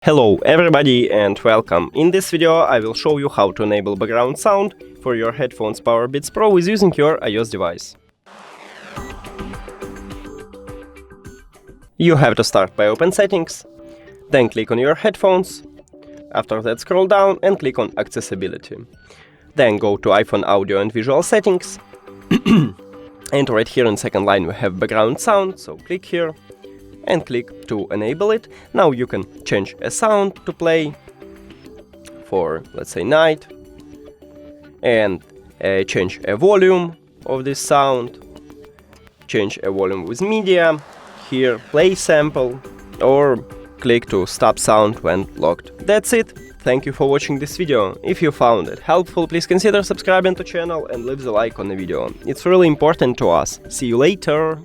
Hello everybody and welcome. In this video I will show you how to enable background sound for your headphones Powerbeats Pro with using your iOS device. You have to start by open settings, then click on your headphones. After that scroll down and click on accessibility. Then go to iPhone audio and visual settings. And right here in second line we have background sound, so click here and click to enable it. Now you can change a sound to play for, let's say, night, and change a volume of this sound, change a volume with media, here play sample, or click to stop sound when locked. That's it. Thank you for watching this video. If you found it helpful, please consider subscribing to the channel and leave the like on the video. It's really important to us. See you later!